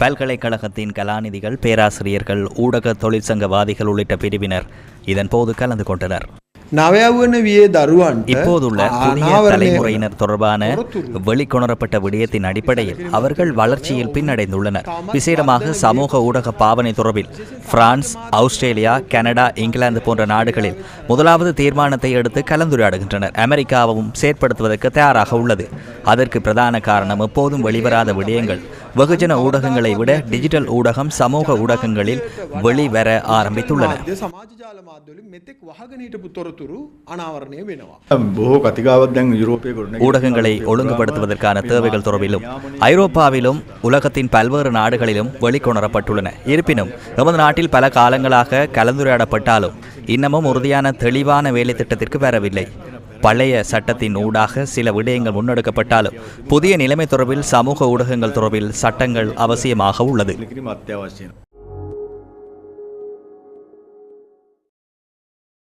பல்கலைக்கழகத்தின் கலாநிதிகள், பேராசிரியர்கள், ஊடக தொழிற்சங்கவாதிகள் உள்ளிட்ட பிரிவினர் இதன்போது கலந்து கொண்டனர். இப்போதுள்ள புதிய தலைமுறையினர் தொடர்பான வெளிக்கொணரப்பட்ட விடயத்தின் அடிப்படையில் அவர்கள் வளர்ச்சியில் பின்னடைந்துள்ளனர். விசேடமாக சமூக ஊடக பாவனை தொடர்பில் பிரான்ஸ், ஆஸ்திரேலியா, கனடா, இங்கிலாந்து போன்ற நாடுகளில் முதலாவது தீர்மானத்தை எடுத்து கலந்துரையாடுகின்றனர். அமெரிக்காவும் செயற்படுத்துவதற்கு தயாராக உள்ளது. அதற்கு பிரதான காரணம் எப்போதும் வெளிவராத விடயங்கள். வெகுஜன ஊடகங்களை விட டிஜிட்டல் ஊடகம் சமூக ஊடகங்களில் வெளிவர ஆரம்பித்துள்ளன. ஊடகங்களை ஒழுங்குபடுத்துவதற்கான தேவைகள் தொடர்பிலும் ஐரோப்பாவிலும் உலகத்தின் பல்வேறு நாடுகளிலும் வெளிக்கொணரப்பட்டுள்ளன. இருப்பினும் நமது நாட்டில் பல காலங்களாக கலந்துரையாடப்பட்டாலும் இன்னமும் உறுதியான தெளிவான வேலை திட்டத்திற்கு வரவில்லை. பழைய சட்டத்தின் ஊடாக சில விடயங்கள் முன்னெடுக்கப்பட்டாலும் புதிய நிலைமை தொடர்பில் சமூக ஊடகங்கள் தொடர்பில் சட்டங்கள் அவசியமாக உள்ளது.